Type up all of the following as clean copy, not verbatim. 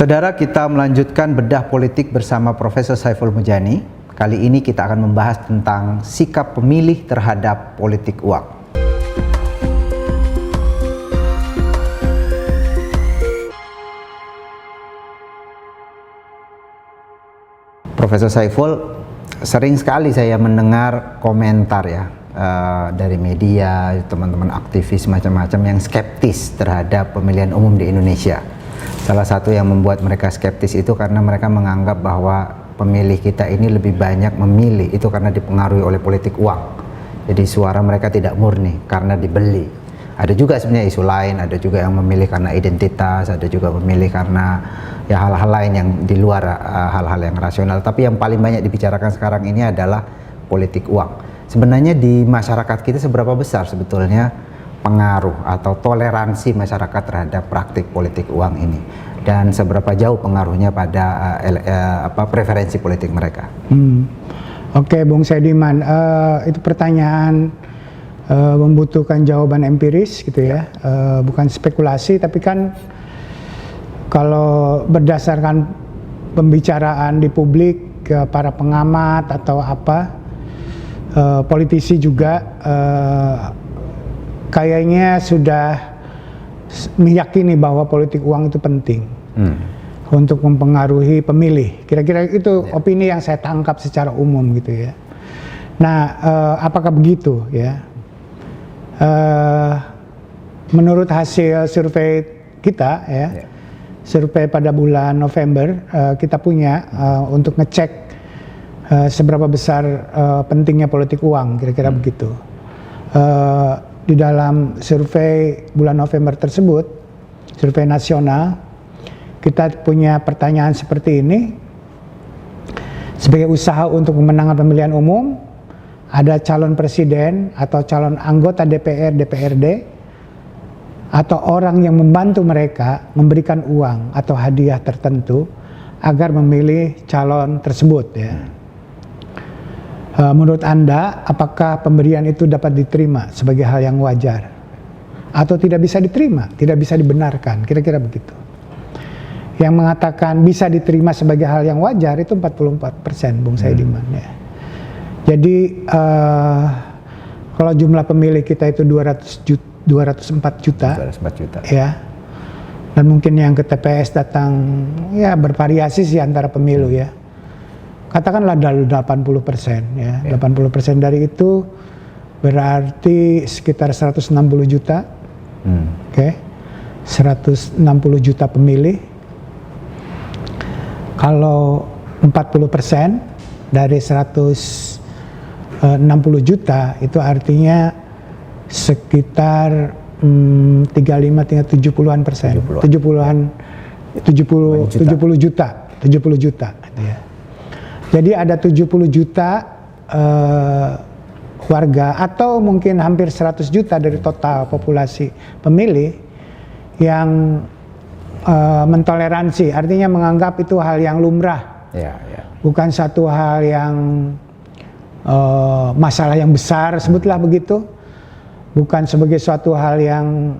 Saudara, kita melanjutkan bedah politik bersama Profesor Saiful Mujani. Kali ini kita akan membahas tentang sikap pemilih terhadap politik uang. Profesor Saiful, sering sekali saya mendengar komentar dari media, teman-teman aktivis macam-macam yang skeptis terhadap pemilihan umum di Indonesia. Salah satu yang membuat mereka skeptis itu karena mereka menganggap bahwa pemilih kita ini lebih banyak memilih itu karena dipengaruhi oleh politik uang. Jadi suara mereka tidak murni karena dibeli. Ada juga sebenarnya isu lain, ada juga yang memilih karena identitas, ada juga memilih karena hal-hal lain yang di luar hal-hal yang rasional. Tapi yang paling banyak dibicarakan sekarang ini adalah politik uang. Sebenarnya di masyarakat kita seberapa besar sebetulnya pengaruh atau toleransi masyarakat terhadap praktik politik uang ini, dan seberapa jauh pengaruhnya pada preferensi politik mereka? Oke, Bung Sediman, itu pertanyaan membutuhkan jawaban empiris gitu ya, bukan spekulasi. Tapi kan kalau berdasarkan pembicaraan di publik, para pengamat atau politisi juga kayaknya sudah meyakini bahwa politik uang itu penting untuk mempengaruhi pemilih. Kira-kira itu opini yang saya tangkap secara umum gitu ya. Nah, apakah begitu ya? Menurut hasil survei kita ya, survei pada bulan November, kita punya untuk ngecek seberapa besar pentingnya politik uang, kira-kira begitu. Di dalam survei bulan November tersebut, survei nasional, kita punya pertanyaan seperti ini. Sebagai usaha untuk memenangkan pemilihan umum, ada calon presiden atau calon anggota DPR, DPRD, atau orang yang membantu mereka memberikan uang atau hadiah tertentu agar memilih calon tersebut ya. Menurut Anda, apakah pemberian itu dapat diterima sebagai hal yang wajar? Atau tidak bisa diterima, tidak bisa dibenarkan, kira-kira begitu. Yang mengatakan bisa diterima sebagai hal yang wajar itu 44%, Bung Saidiman ya. Jadi kalau jumlah pemilih kita itu 204 juta ya. Dan mungkin yang ke TPS datang ya bervariasi sih antara pemilu ya. Katakanlah 80% ya. 80% dari itu berarti sekitar 160 juta. Oke. 160 juta pemilih. Kalau 40% dari 160 juta itu artinya sekitar 70-an persen. 70 juta gitu ya. Jadi ada 70 juta warga atau mungkin hampir 100 juta dari total populasi pemilih yang mentoleransi, artinya menganggap itu hal yang lumrah, bukan satu hal yang masalah yang besar, sebutlah begitu, bukan sebagai suatu hal yang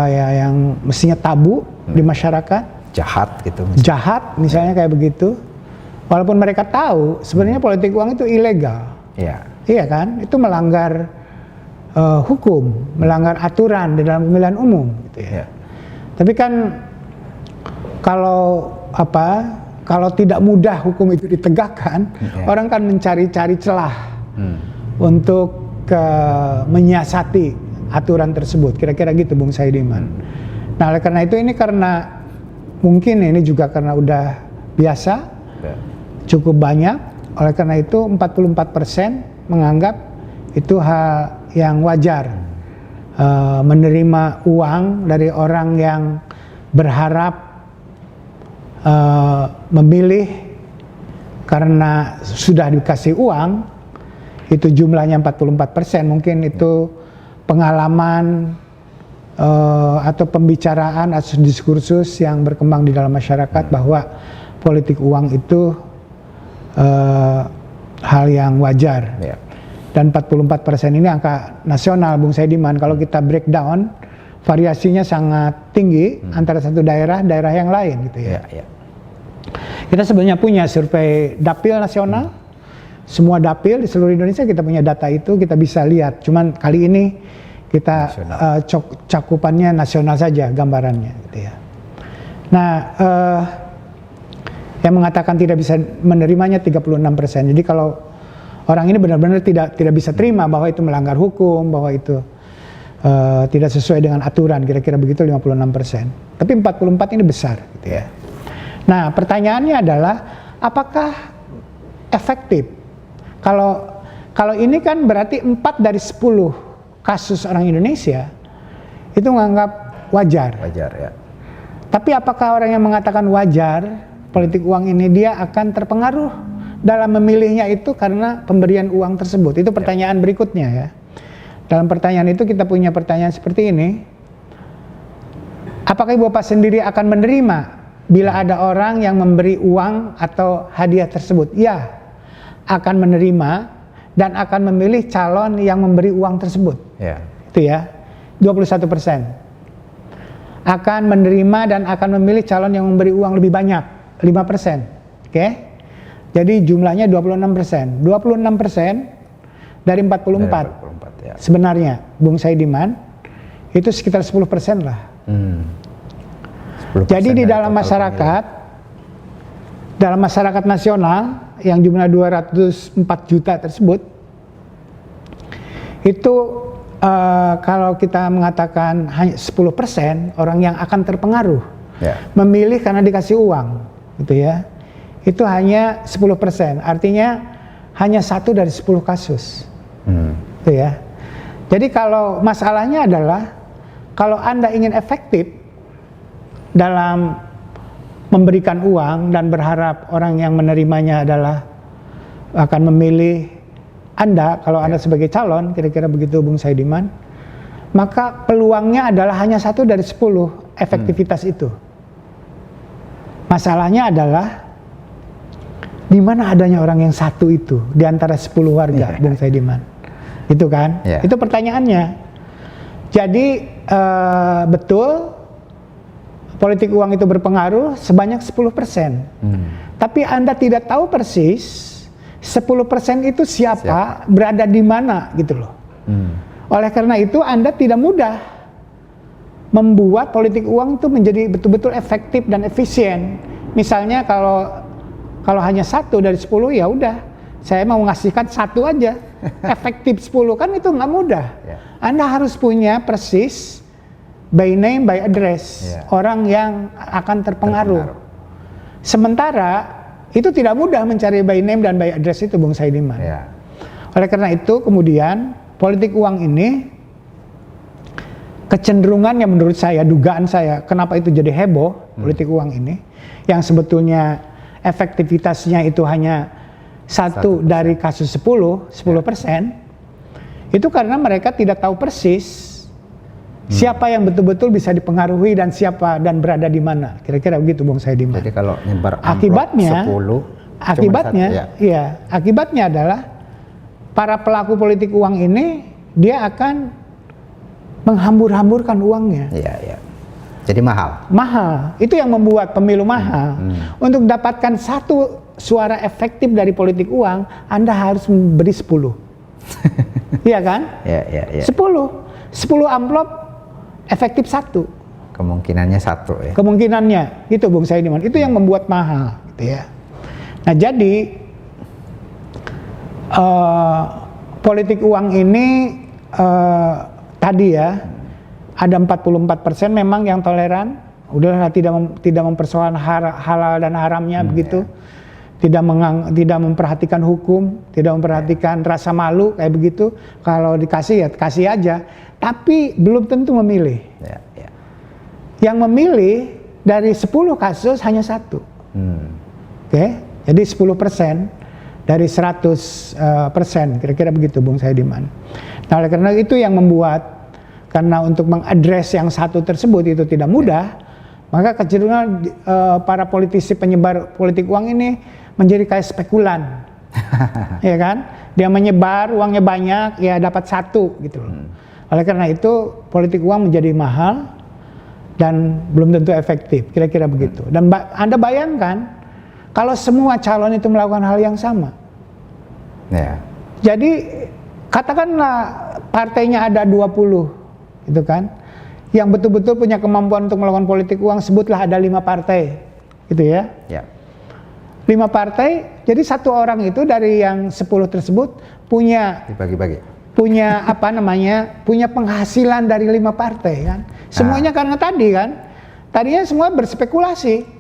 yang mestinya tabu di masyarakat, jahat gitu, jahat misalnya kayak begitu. Walaupun mereka tahu sebenarnya politik uang itu ilegal, iya kan? Itu melanggar hukum, melanggar aturan di dalam pemilihan umum, gitu ya. Tapi kan kalau tidak mudah hukum itu ditegakkan, orang kan mencari-cari celah untuk menyiasati aturan tersebut. Kira-kira gitu, Bung Saidiman. Nah, oleh karena itu mungkin ini juga karena udah biasa. Cukup banyak, oleh karena itu 44% menganggap itu hal yang wajar, menerima uang dari orang yang berharap memilih karena sudah dikasih uang. Itu jumlahnya 44%, mungkin itu pengalaman atau pembicaraan atau diskursus yang berkembang di dalam masyarakat bahwa politik uang itu hal yang wajar. Dan 44% ini angka nasional, Bung Saidiman. Kalau kita breakdown variasinya sangat tinggi antara satu daerah yang lain gitu ya. Kita sebenarnya punya survei dapil nasional, semua dapil di seluruh Indonesia kita punya data itu, kita bisa lihat. Cuman kali ini kita cakupannya nasional saja gambarannya gitu ya. Nah, yang mengatakan tidak bisa menerimanya 36%. Jadi kalau orang ini benar-benar tidak bisa terima bahwa itu melanggar hukum, bahwa itu tidak sesuai dengan aturan, kira-kira begitu 56%. Tapi 44 ini besar gitu ya. Nah, pertanyaannya adalah apakah efektif? Kalau ini kan berarti 4 dari 10 kasus orang Indonesia itu menganggap wajar. Wajar ya. Tapi apakah orang yang mengatakan wajar politik uang ini dia akan terpengaruh dalam memilihnya itu karena pemberian uang tersebut? Itu pertanyaan berikutnya ya. Dalam pertanyaan itu kita punya pertanyaan seperti ini. Apakah Ibu Bapak sendiri akan menerima bila ada orang yang memberi uang atau hadiah tersebut? Ya, akan menerima dan akan memilih calon yang memberi uang tersebut. Ya. Itu ya, 21%. Akan menerima dan akan memilih calon yang memberi uang lebih banyak, 5%. Oke? Jadi jumlahnya 26%. 26% dari 44. Ya. Sebenarnya, Bung Saidiman, itu sekitar 10% lah. 10% jadi di dalam masyarakat nasional yang jumlah 204 juta tersebut, itu kalau kita mengatakan hanya 10% orang yang akan terpengaruh memilih karena dikasih uang, gitu ya, itu hanya 10%. Artinya hanya 1 dari 10 kasus, gitu ya. Jadi kalau masalahnya adalah kalau Anda ingin efektif dalam memberikan uang dan berharap orang yang menerimanya adalah akan memilih Anda, kalau Anda sebagai calon, kira-kira begitu Bung Saidiman, maka peluangnya adalah hanya 1 dari 10 efektivitas itu. Masalahnya adalah di mana adanya orang yang 1 itu di antara 10 warga, Bung Saidiman. Itu kan? Itu pertanyaannya. Jadi betul politik uang itu berpengaruh sebanyak 10%. Tapi Anda tidak tahu persis 10% itu siapa, berada di mana gitu loh. Oleh karena itu Anda tidak mudah membuat politik uang itu menjadi betul-betul efektif dan efisien. Misalnya kalau hanya 1 dari 10 ya udah, saya mau ngasihkan 1 aja, efektif 10 kan itu nggak mudah. Anda harus punya persis by name, by address, orang yang akan terpengaruh. Sementara itu tidak mudah mencari by name dan by address itu, Bung Saidiman. Oleh karena itu kemudian politik uang ini kecenderungannya menurut saya, dugaan saya, kenapa itu jadi heboh politik uang ini, yang sebetulnya efektivitasnya itu hanya 1 dari kasus 10%, itu karena mereka tidak tahu persis siapa yang betul-betul bisa dipengaruhi dan siapa dan berada di mana. Kira-kira begitu Bung Saidiman. Jadi kalau nyebar akibatnya 10, akibatnya adalah para pelaku politik uang ini dia akan menghambur-hamburkan uangnya. Jadi mahal. Mahal. Itu yang membuat pemilu mahal. Untuk dapatkan 1 suara efektif dari politik uang, Anda harus memberi 10. Iya kan? 10 amplop efektif 1. Kemungkinannya 1 ya. Kemungkinannya, itu Bung Saidiman. Itu yang membuat mahal, gitu ya. Nah jadi politik uang ini tadi ya ada 44% memang yang toleran, udahlah tidak mempersoalkan halal dan haramnya begitu. Tidak memperhatikan hukum, tidak memperhatikan rasa malu kayak begitu. Kalau dikasih ya kasih aja, tapi belum tentu memilih. Yang memilih dari 10 kasus hanya 1. Oke, jadi 10% dari 100%, kira-kira begitu Bung Saidiman. Nah oleh karena itu yang membuat, karena untuk mengadres yang 1 tersebut itu tidak mudah, maka kecenderungan para politisi penyebar politik uang ini menjadi kayak spekulan. Ya kan? Dia menyebar uangnya banyak, ya dapat 1 gitu loh. Oleh karena itu politik uang menjadi mahal dan belum tentu efektif, kira-kira begitu. Dan Anda bayangkan kalau semua calon itu melakukan hal yang sama. Ya. Jadi katakanlah partainya ada 20 gitu kan, yang betul-betul punya kemampuan untuk melakukan politik uang, sebutlah ada 5 partai gitu ya. Ya. 5 partai, jadi satu orang itu dari yang 10 tersebut punya Dibagi-bagi. punya penghasilan dari 5 partai kan. Semuanya karena tadinya semua berspekulasi.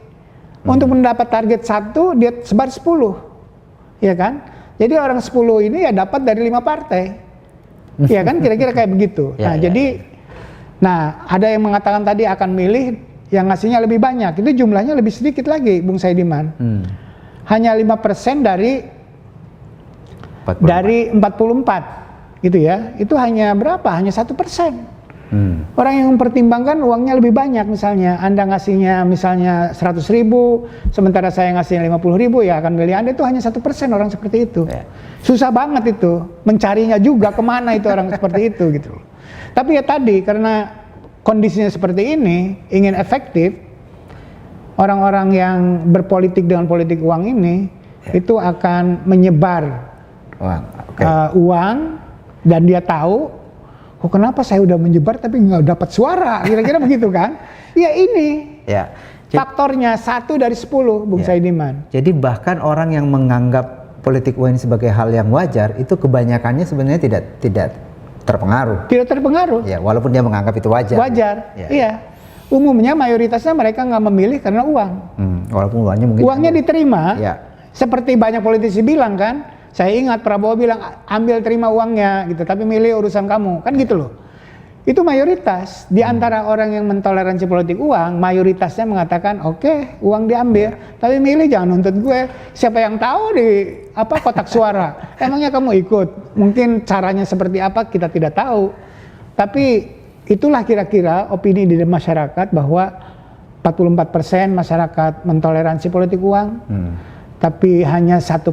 Untuk mendapat target 1 dia sebar 10. Ya kan? Jadi orang 10 ini ya dapat dari 5 partai. Ya kan, kira-kira kayak begitu. Ya, Nah, ya, jadi nah, ada yang mengatakan tadi akan milih yang ngasihnya lebih banyak. Itu jumlahnya lebih sedikit lagi, Bung Saidiman. Hanya 5% dari 44 gitu ya. Itu hanya berapa? Hanya 1%. Orang yang mempertimbangkan uangnya lebih banyak, misalnya Anda ngasihnya misalnya 100.000, sementara saya ngasihnya 50.000, ya akan milih Anda. Itu hanya 1% orang seperti itu. Susah banget itu mencarinya juga kemana itu orang seperti itu gitu. Tapi ya tadi, karena kondisinya seperti ini, ingin efektif, orang-orang yang berpolitik dengan politik uang ini itu akan menyebar uang, dan dia tahu, kok kenapa saya udah menyebar tapi nggak dapat suara, kira-kira begitu kan? Ya ini faktornya 1 dari 10, Bung Saidiman. Jadi bahkan orang yang menganggap politik uang ini sebagai hal yang wajar, itu kebanyakannya sebenarnya tidak terpengaruh. Tidak terpengaruh. Ya, walaupun dia menganggap itu wajar. Wajar, iya. Umumnya mayoritasnya mereka nggak memilih karena uang. Walaupun uangnya mungkin uangnya diterima. Ya. Seperti banyak politisi bilang kan, saya ingat Prabowo bilang ambil terima uangnya gitu, tapi milih urusan kamu, kan gitu loh. Itu mayoritas di antara orang yang mentoleransi politik uang, mayoritasnya mengatakan oke, uang diambil, tapi milih jangan nuntut gue. Siapa yang tahu di kotak suara? Emangnya kamu ikut? Mungkin caranya seperti apa kita tidak tahu. Tapi itulah kira-kira opini di masyarakat bahwa 44% masyarakat mentoleransi politik uang. Tapi hanya 1%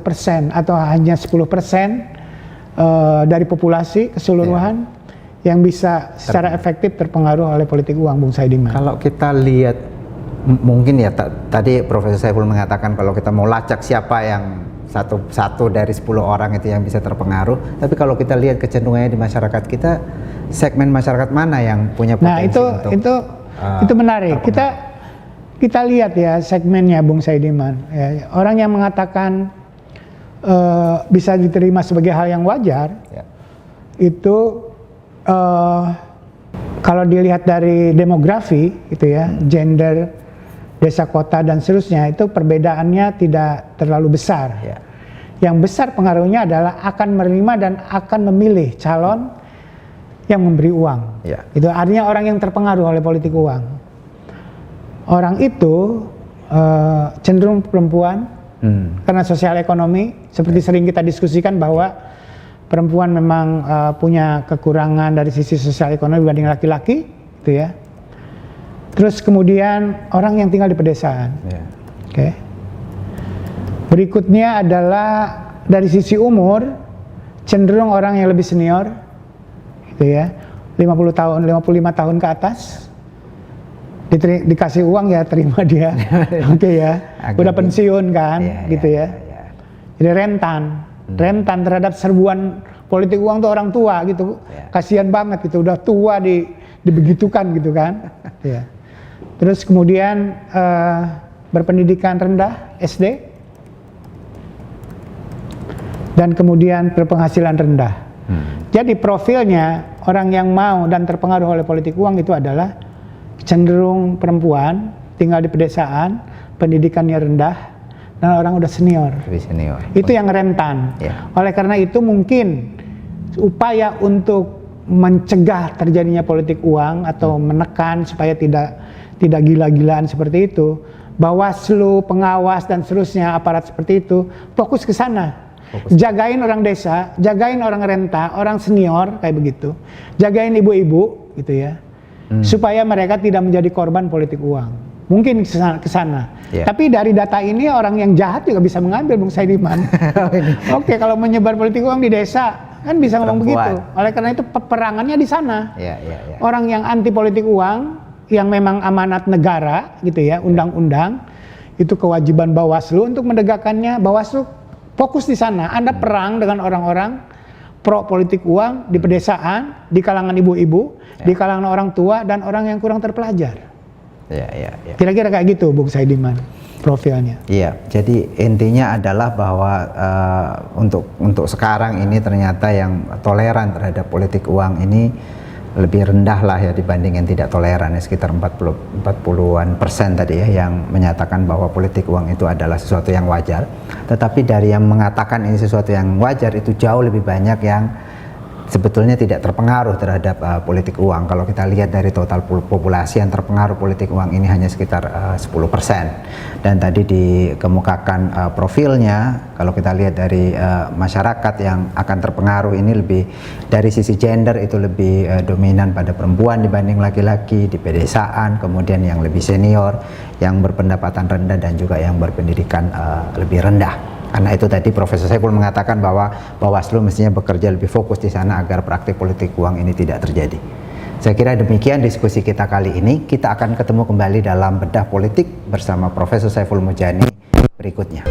atau hanya 10% dari populasi keseluruhan yang bisa secara efektif terpengaruh oleh politik uang, Bung Saidiman. Kalau kita lihat, mungkin ya tadi Profesor Saiful mengatakan kalau kita mau lacak siapa yang satu dari 10 orang itu yang bisa terpengaruh, tapi kalau kita lihat kecenderungannya di masyarakat kita, segmen masyarakat mana yang punya potensi itu menarik. Kita lihat ya segmennya, Bung Saidiman. Ya, orang yang mengatakan bisa diterima sebagai hal yang wajar, itu kalau dilihat dari demografi, gitu ya, gender, desa, kota dan seterusnya, itu perbedaannya tidak terlalu besar. Yang besar pengaruhnya adalah akan menerima dan akan memilih calon yang memberi uang. Itu artinya orang yang terpengaruh oleh politik uang. Orang itu cenderung perempuan karena sosial ekonomi, seperti sering kita diskusikan bahwa perempuan memang punya kekurangan dari sisi sosial ekonomi dibanding laki-laki, gitu ya. Terus kemudian orang yang tinggal di pedesaan. Berikutnya adalah dari sisi umur, cenderung orang yang lebih senior, gitu ya, 50 tahun, 55 tahun ke atas. Dikasih uang ya terima dia. Ya. Udah pensiun kan, gitu ya. Jadi rentan terhadap serbuan politik uang tuh orang tua gitu. Kasihan banget gitu, udah tua dibegitukan gitu kan. Terus kemudian berpendidikan rendah, SD, dan kemudian berpenghasilan rendah. Jadi profilnya orang yang mau dan terpengaruh oleh politik uang itu adalah cenderung perempuan, tinggal di pedesaan, pendidikannya rendah, dan orang udah senior. Itu yang rentan. Oleh karena itu mungkin upaya untuk mencegah terjadinya politik uang atau menekan supaya tidak gila-gilaan seperti itu, Bawaslu, pengawas dan seterusnya, aparat seperti itu fokus ke sana. Jagain orang desa, jagain orang renta, orang senior kayak begitu, jagain ibu-ibu gitu ya. Supaya mereka tidak menjadi korban politik uang. Mungkin ke sana. Tapi dari data ini orang yang jahat juga bisa mengambil, Bung Saidiman. Oke, kalau menyebar politik uang di desa, kan bisa ngomong Perempuan. begitu. Oleh karena itu peperangannya di sana. Ya, ya, ya. Orang yang anti politik uang, yang memang amanat negara gitu ya, undang-undang, itu kewajiban Bawaslu untuk menegakkannya. Bawaslu fokus di sana. Anda perang dengan orang-orang pro politik uang di pedesaan, di kalangan ibu-ibu, di kalangan orang tua dan orang yang kurang terpelajar. Ya, ya, ya. Kira-kira kayak gitu, Bung Saidiman, profilnya. Iya, jadi intinya adalah bahwa untuk sekarang ini ternyata yang toleran terhadap politik uang ini lebih rendah lah ya dibanding yang tidak toleran ya, sekitar 40-an% tadi ya yang menyatakan bahwa politik uang itu adalah sesuatu yang wajar. Tetapi dari yang mengatakan ini sesuatu yang wajar itu jauh lebih banyak yang sebetulnya tidak terpengaruh terhadap politik uang. Kalau kita lihat dari total populasi yang terpengaruh politik uang ini hanya sekitar 10%. Dan tadi dikemukakan profilnya, kalau kita lihat dari masyarakat yang akan terpengaruh ini lebih dari sisi gender itu lebih dominan pada perempuan dibanding laki-laki, di pedesaan, kemudian yang lebih senior, yang berpendapatan rendah dan juga yang berpendidikan lebih rendah. Karena itu tadi Profesor Saiful mengatakan bahwa Bawaslu mestinya bekerja lebih fokus di sana agar praktik politik uang ini tidak terjadi. Saya kira demikian diskusi kita kali ini. Kita akan ketemu kembali dalam Bedah Politik bersama Profesor Saiful Mujani berikutnya.